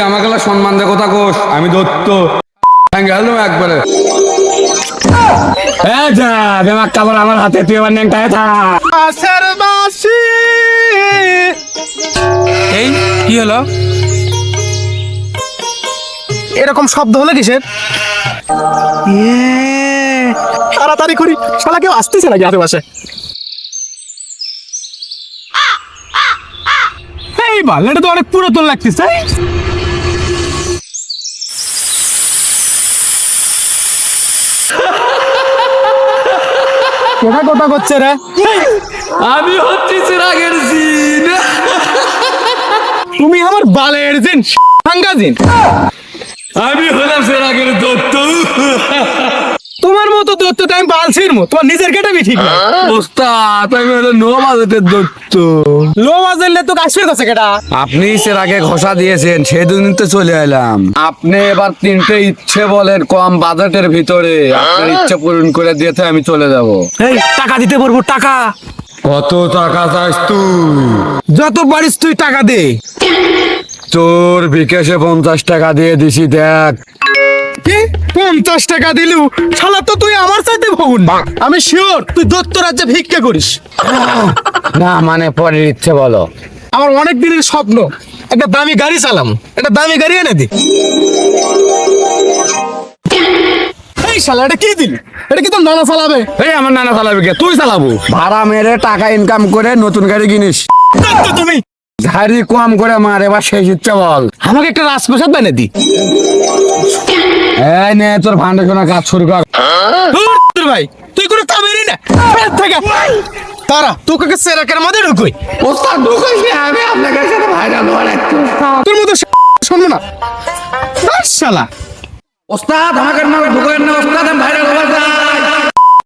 আমাকে সম্মান দে কথা কোষ, আমি দত্ত গেল একবারে। আমার হাতে তুই আমার ন্যাংটায় থাক। এই কি হলো? এরকম শব্দ হলো কিসের? তাড়াতাড়ি করি, শালা কেউ আসতেছে নাকি আশেপাশে? এই বাল, এটা তো অনেক পুরাতন লাগতেছে। কোথা কথা করছে রে? আমি হচ্ছি চিরাগের জিন। তুমি আমার বালের জিন, ভাঙ্গা জিন। আমি হলাম চিরাগের দত্ত। তোমার মতো দত্ত তো আমি বালছির মতো, তোমার নিজের কেটাবি ঠিক না। ওস্তাদ আমি হলো 9 বাজেটের দত্ত। লো বাজারলে তো কাশ্মীর কাছে কেটা। আপনি চিরাগে ঘোষা দিয়েছেন, সেদিন তো চলে এলাম। আপনি এবার 3টে ইচ্ছে বলেন কম বাজেটের ভিতরে, আপনার ইচ্ছে পূরণ করে দিয়েছে আমি চলে যাব। এই টাকা দিতে পারবো, টাকা কত টাকা চাস তুই? যত পারিস তুই টাকা দে। তোর বিকাশে 50 টাকা দিয়ে দিছি, দেখ। কি 50 টাকা দিলু? শালা তো তুই আমার চাইতে ভগুন। আমি শিওর তুই দত্ত রাজ্যে ভিক্ষা করিস। না মানে পরের ইচ্ছে বলো। আমার অনেক দিনের স্বপ্ন একটা দামি গাড়ি চালাম, একটা দামি গাড়ি এনে দি। এই শালা এটা কি দিল? এটা কি তোর নানা চালাবে? এই আমার নানা চালাবে কে? তুই চালাবো। ভাড়া মেরে টাকা ইনকাম করে নতুন গাড়ি কিনিস। দত্ত তুমি ঝাড়ি কম করে মার, এবার শেষ ইচ্ছে বল। আমাকে একটা রাজপ্রাসাদ বানিয়ে দি। এই নে তোর ফাউন্ডেশনের কাজ শুরু কর। ধুর ভাই, তুই কোনো কামেরই না। থেকে তারা তোকে সেরাকের মধ্যে ঢুকই। ওস্তাদ ঢুকাইস না, আমি আপনার কাছে ভাইরাল হওয়ার একটু। তোর মতো শুনবো না শালা। ওস্তাদ আমাকে না ঢুকাইন না ওস্তাদ, আমি ভাইরাল হওয়ার চাই।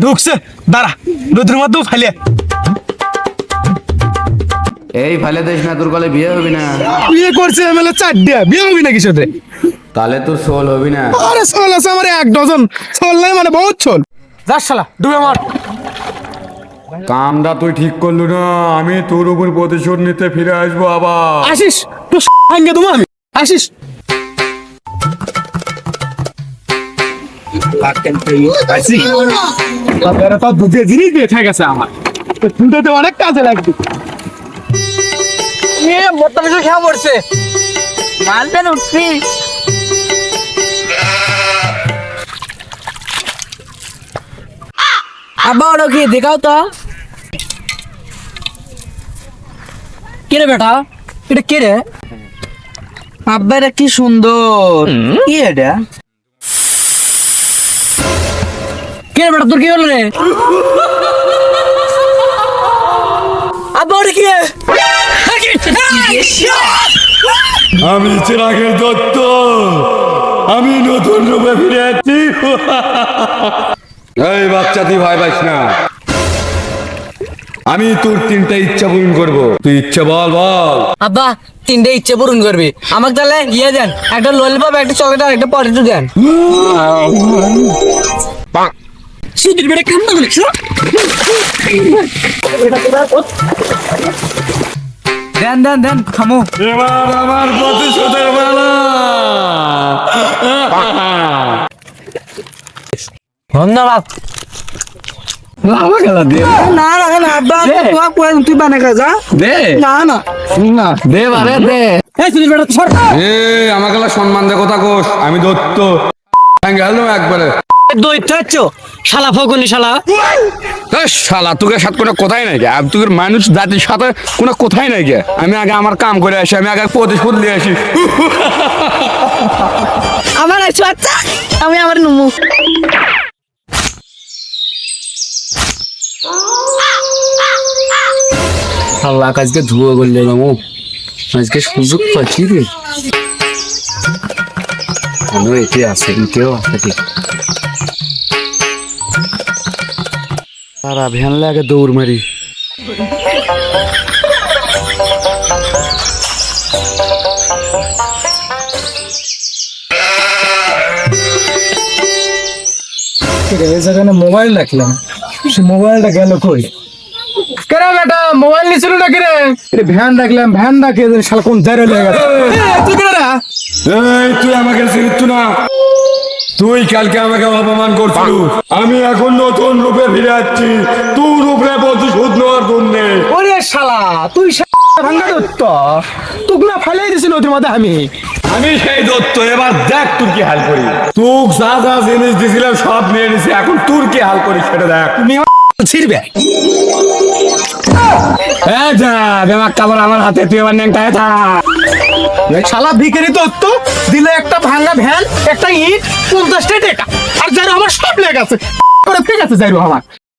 ঢুকছে, দাঁড়া রোদ্রের মধ্যেও ফালিয়া। এই ফাইলে দেশ না, তোর কলে বিয়ে হবে না। বিয়ে করছে এমএলএ 4টা, বিয়ে হবি নাকি সাথে? তাহলে তোর সোল হবে না। আরে সোল আছে আমার 1 ডজন, সোল নাই মানে বহুত সোল। যা শালা ডুবে মার। কামটা তুই ঠিক করলু না, আমি তোর উপর প্রতিশোধ নিতে ফিরে আসবো আবার। আসিস তো ভাঙ্গে দেবো আমি, আসিস। তো দুধে জিনিস দিয়ে ঠিক আছে, আমার দুধেতে অনেক কাজে লাগবে। মোটটা বেশি খেয়া পড়ছে, মালবেন উঠছি। আব্বা ওটা কি দেখাও তো। কে রে বেটা? এটা কে রে? আব্বা এটা কি সুন্দর। কি এটা? কে রে বেটা, তোর কি হলো রে? আব্বা ওটা কি রে? আমি চিরাগের দত্ত, আমি নতুন রূপে ফিরে আসছি। এই বাচ্চা তুই ভয় পাইস না, আমি তোর 3টা ইচ্ছা পূরণ করবো। তুই ইচ্ছা বল বল। আব্বা 3টে ইচ্ছে পূরণ করবি আমাকে, তাহলে ইয়ে দেন, একটা ললিপপ, একটা চকলেট আর একটা পটেটো দেন। সুধীর বেটা কান্না করিস। দেন দেন দেন, থামো। এবার আমার প্রতিশোধের বেলা। ধন্যবাদ। আমাকে দে না না না আব্বা, তুই বানা যা। দে না না না দে বারে দে। এই সুধীর বেটা সর। আমাকে সম্মান দে কথা কোষ, আমি দত্ত গেল একবারে। দইতে হচ্ছ শালা ফগুনি শালা। শালা তোকে সাথে কোনো কথাই নাই গে, তুই মানুষ জাতির সাথে কোনো কথাই নাই গে। আমি আগে আমার কাম করে আসি, আমি আগে প্রতিশোধ নিয়ে আসি। আমার আছো আচ্ছা, আমি আমার নুমু। আল্লাহ আজকে ধুয়ো করলে মামু, আজকে সুযোগ পাচ্ছি রে। এটি আছে কেউ আছে সারা ভ্যান লাগে দৌড় মারি। এই জায়গায় মোবাইল রাখলাম, সে মোবাইলটা গেল কই? কেন বেটা মোবাইল নিছিল নাকি রে? ভ্যান ডাকলাম, ভ্যান ডাকে শালা কোন জায়গায় লেগে গেছে। তুই কেন রে? এই তুই আমাকে চিনিস না? তুই কালকে আমাকে অপমান করছিল, আমি এখন নতুন রূপে ফিরে যাচ্ছি তোর উপরে প্রতিশোধ নেওয়ার জন্য। ওরে শালা তুই ভাঙ্গা দত্ত, তুক না ফালাই দিছি নদীর মধ্যে আমি সেই দত্ত, এবার দেখ তোর কি হাল করি। তোক যা যা জিনিস দিছিলাম সব নিয়ে নিছি, এখন তোর কি হাল করি সেটা দেখ। ছিড়বে। এই যা বেমাক কাপড় আমার হাতে, তুই এবার ন্যাংটায় থাক। শালা ভিখারি দত্ত দিলে একটা ভাঙা ভ্যান, একটা ইট, 50 টাকা, আর যার আমার সব লেগে আছে। ঠিক আছে যাইরো আমার।